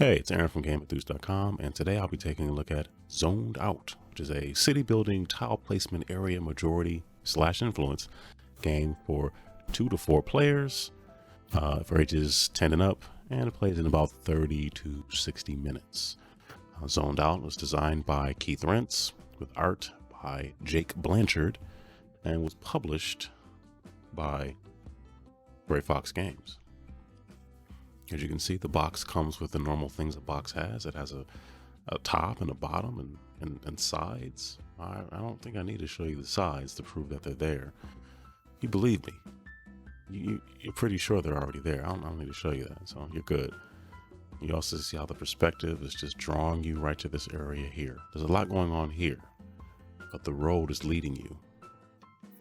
Hey, it's Aaron from GameEnthus.com, and today I'll be taking a look at Zoned Out, which is a city building tile placement area majority / influence game for 2 to 4 players for ages 10 and up, and it plays in about 30 to 60 minutes. Zoned Out was designed by Keith Rentz with art by Jake Blanchard and was published by Gray Fox Games. As you can see, the box comes with the normal things a box has. It has a top and a bottom and sides. I don't think I need to show you the sides to prove that they're there. You believe me. You're pretty sure they're already there. I don't need to show you that, so you're good. You also see how the perspective is just drawing you right to this area here. There's a lot going on here, but the road is leading you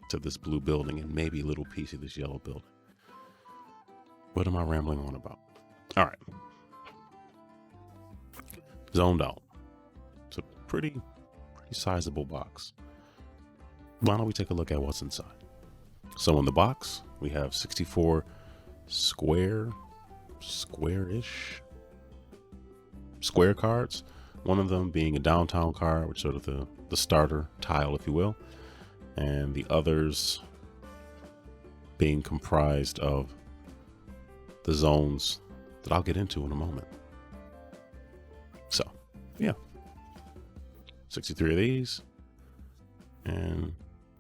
to this blue building and maybe a little piece of this yellow building. What am I rambling on about? All right. Zoned Out. It's a pretty sizable box. Why don't we take a look at what's inside? So in the box, we have 64 square cards. One of them being a downtown card, which is sort of the starter tile, if you will. And the others being comprised of the zones that I'll get into in a moment. So, yeah, 63 of these, and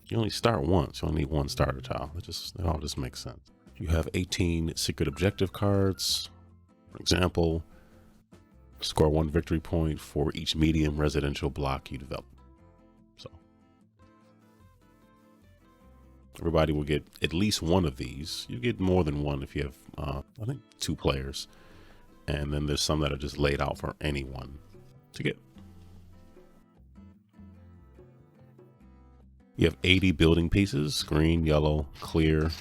you only start once. You only need one starter tile. It all just makes sense. You have 18 secret objective cards. For example, score 1 victory point for each medium residential block you develop. So everybody will get at least one of these. You get more than one if you have, I think, 2 players. And then there's some that are just laid out for anyone to get. You have 80 building pieces: green, yellow, clear,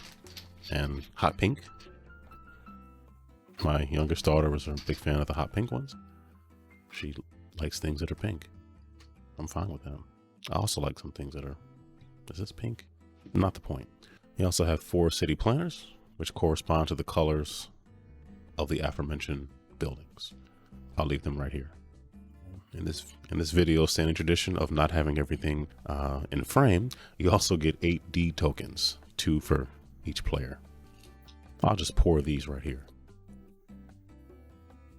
and hot pink. My youngest daughter was a big fan of the hot pink ones. She likes things that are pink. I'm fine with that. I also like some things that are, is this pink? Not the point. You also have 4 city planners, which correspond to the colors of the aforementioned buildings. I'll leave them right here. In this video, standing tradition of not having everything in frame, you also get 8 D tokens, 2 for each player. I'll just pour these right here.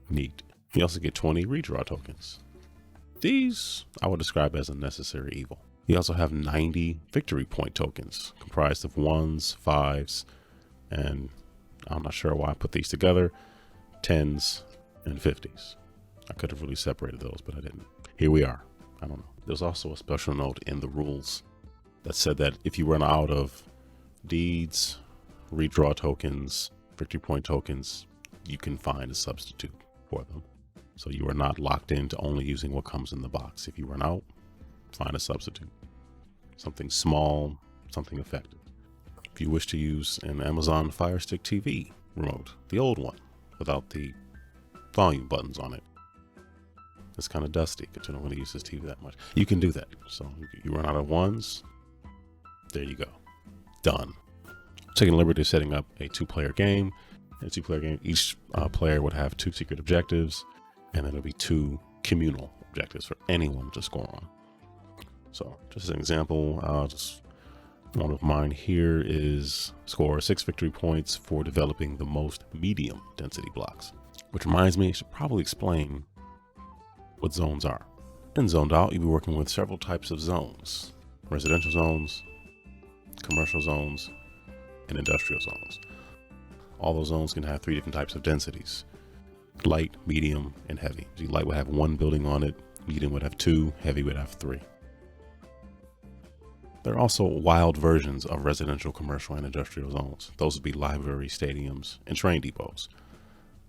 Neat. You also get 20 redraw tokens. These I would describe as a necessary evil. You also have 90 victory point tokens, comprised of 1s, 5s, and I'm not sure why I put these together, 10s and 50s. I could have really separated those, but I didn't. Here we are. I don't know. There's also a special note in the rules that said that if you run out of deeds, redraw tokens, victory point tokens, you can find a substitute for them. So you are not locked into only using what comes in the box. If you run out, find a substitute. Something small, something effective. If you wish to use an Amazon Fire Stick TV remote, the old one, without the volume buttons on it, it's kind of dusty because you don't really use this TV that much. You can do that. So you run out of 1s, there you go. Done. Taking the liberty of setting up a 2-player game. In a 2-player game, each player would have 2 secret objectives, and then it'll be 2 communal objectives for anyone to score on. So just as an example, just one of mine here is score 6 victory points for developing the most medium density blocks. Which reminds me, I should probably explain what zones are. In Zoned Out, you'll be working with several types of zones: residential zones, commercial zones, and industrial zones. All those zones can have 3 different types of densities: light, medium, and heavy. So light would have 1 building on it, medium would have 2, heavy would have 3. There are also wild versions of residential, commercial, and industrial zones. Those would be libraries, stadiums, and train depots.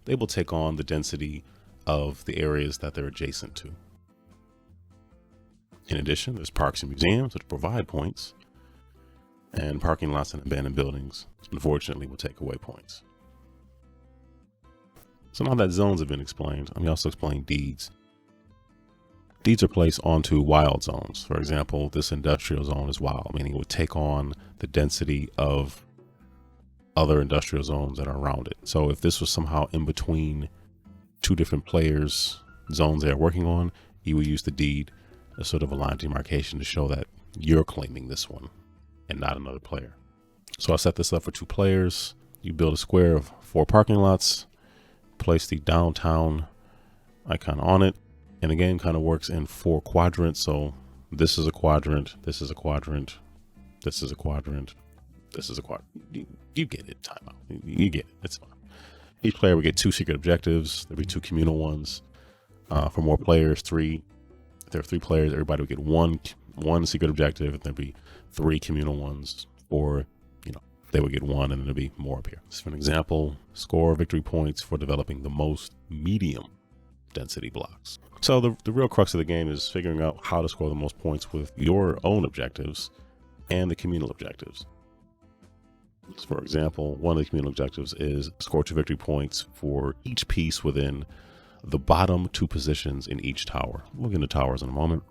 They will take on the density of the areas that they're adjacent to. In addition, there's parks and museums, which provide points, and parking lots and abandoned buildings, unfortunately, will take away points. So now that zones have been explained, let me also explain deeds. Deeds are placed onto wild zones. For example, this industrial zone is wild, meaning it would take on the density of other industrial zones that are around it. So if this was somehow in between two different players' zones they're working on, you will use the deed as sort of a line demarcation to show that you're claiming this one and not another player. So I set this up for 2 players. You build a square of 4 parking lots, place the downtown icon on it, and the game kind of works in 4 quadrants. So this is a quadrant, this is a quadrant, this is a quadrant, this is a quadrant. You get it, timeout. You get it, it's fine. Each player will get 2 secret objectives. There'll be 2 communal ones. For more players, 3. If there are 3 players, everybody will get one secret objective, and there'll be 3 communal ones, or they would get 1, and there'll be more up here. So for an example, score victory points for developing the most medium density blocks. So the real crux of the game is figuring out how to score the most points with your own objectives and the communal objectives. So for example, one of the communal objectives is score 2 victory points for each piece within the bottom 2 positions in each tower. We'll get into towers in a moment.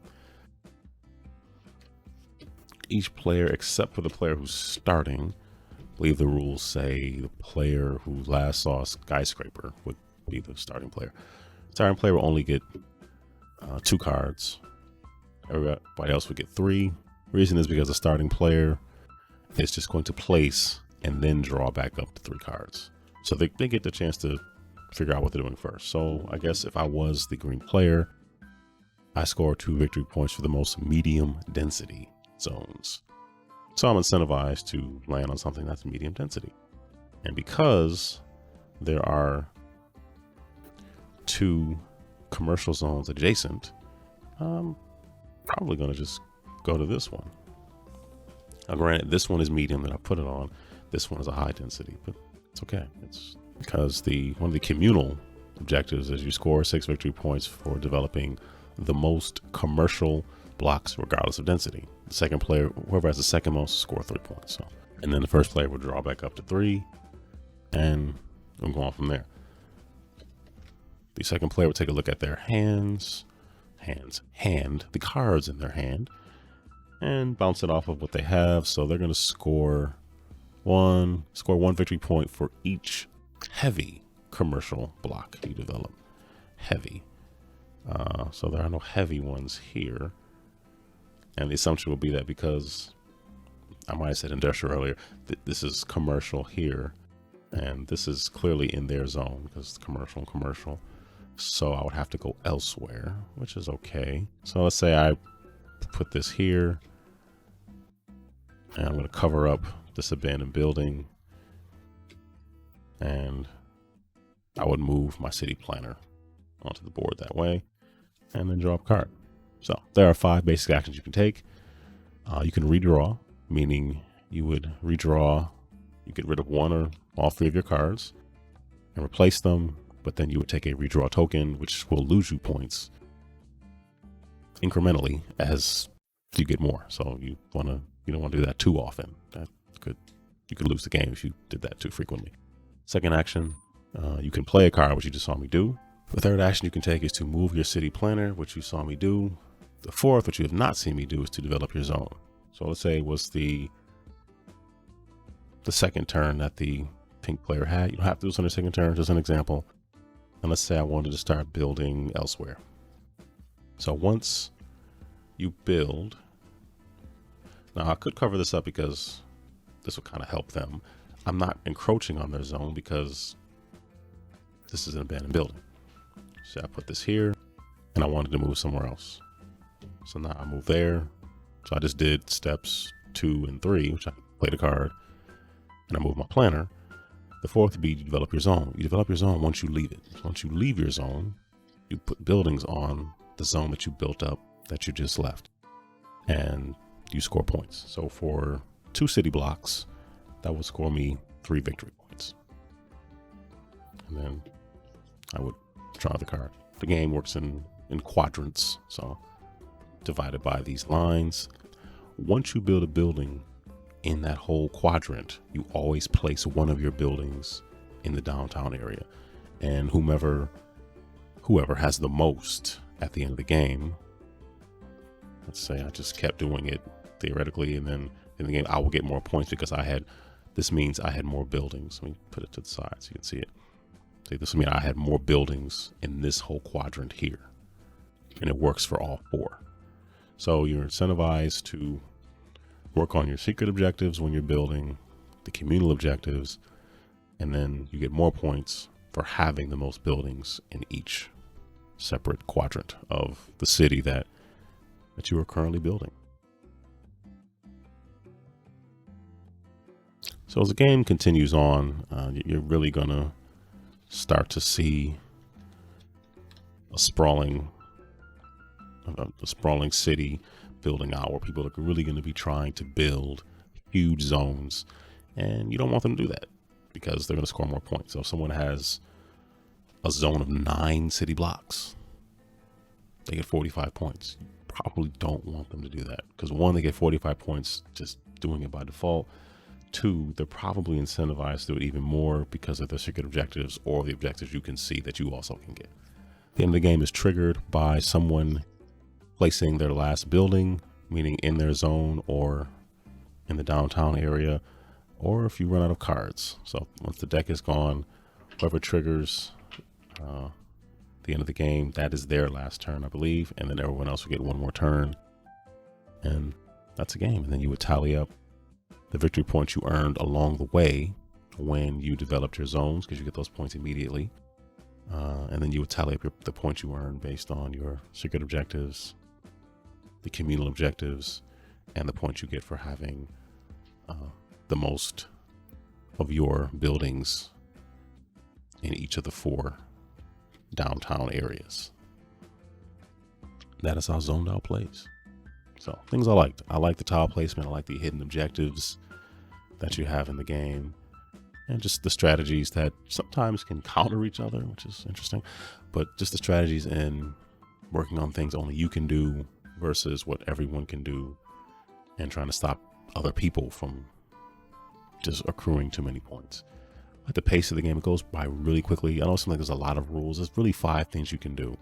Each player, except for the player who's starting, I believe the rules say the player who last saw a skyscraper would be the starting player. Starting player will only get 2 cards. Everybody else would get 3. Reason is because the starting player is just going to place and then draw back up to 3 cards. So they get the chance to figure out what they're doing first. So I guess if I was the green player, I score 2 victory points for the most medium density zones. So I'm incentivized to land on something that's medium density. And because there are 2 commercial zones adjacent, I'm probably going to just go to this one. Now granted, this one is medium that I put it on. This one is a high density, but it's okay. It's because one of the communal objectives is you score 6 victory points for developing the most commercial blocks regardless of density. The second player, whoever has the second most, score 3 points. So, and then the first player will draw back up to 3, and I'm going from there. The second player will take a look at their hand, the cards in their hand, and bounce it off of what they have. So they're going to score one victory point for each heavy commercial block you develop. Heavy. So there are no heavy ones here. And the assumption will be that because I might have said industrial earlier, this is commercial here, and this is clearly in their zone because it's commercial and commercial. So I would have to go elsewhere, which is okay. So let's say I put this here, and I'm going to cover up this abandoned building, and I would move my city planner onto the board that way, and then draw up a card. So there are 5 basic actions you can take. You can redraw, meaning you would redraw, you get rid of 1 or all 3 of your cards and replace them, but then you would take a redraw token, which will lose you points incrementally as you get more. So you don't want to do that too often. You could lose the game if you did that too frequently. Second action, you can play a card, which you just saw me do. The third action you can take is to move your city planner, which you saw me do. The fourth, which you have not seen me do, is to develop your zone. So let's say it was the second turn that the pink player had. You don't have to do this on the second turn, just an example. And let's say I wanted to start building elsewhere. So once you build, now I could cover this up because this will kind of help them. I'm not encroaching on their zone because this is an abandoned building. So I put this here and I wanted to move somewhere else. So now I move there. So I just did steps 2 and 3, which I played a card, and I move my planner. The fourth would be you develop your zone. You develop your zone once you leave it. Once you leave your zone, you put buildings on the zone that you built up that you just left, and you score points. So for 2 city blocks, that would score me 3 victory points. And then I would draw the card. The game works in quadrants, so divided by these lines. Once you build a building in that whole quadrant, you always place one of your buildings in the downtown area, and whoever has the most at the end of the game, let's say I just kept doing it theoretically, and then in the game I will get more points because this means I had more buildings. Let me put it to the side so you can see it. say this would mean I had more buildings in this whole quadrant here, and it works for all 4. So you're incentivized to work on your secret objectives when you're building, the communal objectives, and then you get more points for having the most buildings in each separate quadrant of the city that you are currently building. So as the game continues on, you're really gonna start to see a sprawling city building out, where people are really going to be trying to build huge zones, and you don't want them to do that because they're going to score more points. So if someone has a zone of 9 city blocks, they get 45 points. You probably don't want them to do that because 1, they get 45 points just doing it by default. 2, they're probably incentivized to do it even more because of their secret objectives or the objectives you can see that you also can get. The end of the game is triggered by someone placing their last building, meaning in their zone or in the downtown area, or if you run out of cards. So once the deck is gone, whoever triggers the end of the game, that is their last turn, I believe, and then everyone else will get one more turn, and that's a game. And then you would tally up the victory points you earned along the way when you developed your zones, because you get those points immediately, and then you would tally up the points you earned based on your secret objectives, the communal objectives, and the points you get for having the most of your buildings in each of the 4 downtown areas. That is how Zoned Out plays. So things I liked. I like the tile placement. I like the hidden objectives that you have in the game, and just the strategies that sometimes can counter each other, which is interesting. But just the strategies in working on things only you can do versus what everyone can do, and trying to stop other people from just accruing too many points. At the pace of the game, it goes by really quickly. I know it seems like there's a lot of rules. There's really 5 things you can do,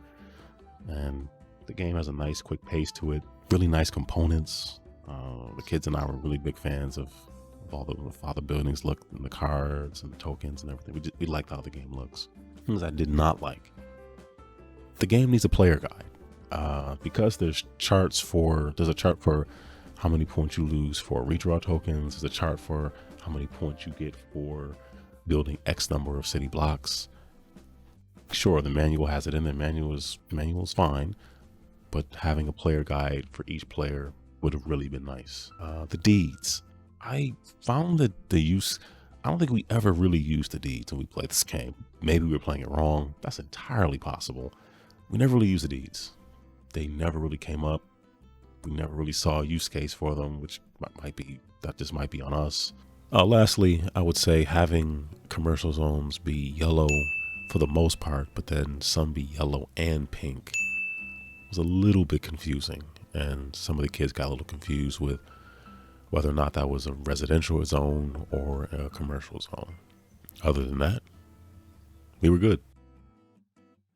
and the game has a nice quick pace to it. Really nice components. The kids and I were really big fans of all how the buildings look, and the cards and the tokens and everything. We liked how the game looks. Things I did not like: the game needs a player guide, because there's a chart for how many points you lose for redraw tokens. There's a chart for how many points you get for building X number of city blocks. Sure, the manual has it in there. Manual is fine, but having a player guide for each player would have really been nice. The deeds. I found that I don't think we ever really used the deeds when we played this game. Maybe we were playing it wrong. That's entirely possible. We never really used the deeds. They never really came up. We never really saw a use case for them, which just might be on us. Lastly, I would say having commercial zones be yellow for the most part, but then some be yellow and pink was a little bit confusing, and some of the kids got a little confused with whether or not that was a residential zone or a commercial zone. Other than that, we were good.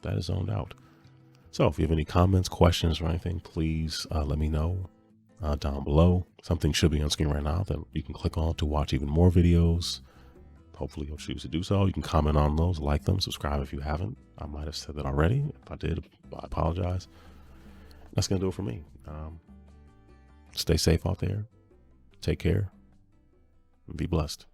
That is Zoned Out. So if you have any comments, questions, or anything, please let me know down below. Something should be on screen right now that you can click on to watch even more videos. Hopefully you'll choose to do so. You can comment on those, like them, subscribe if you haven't. I might have said that already. If I did, I apologize. That's going to do it for me. Stay safe out there. Take care. And be blessed.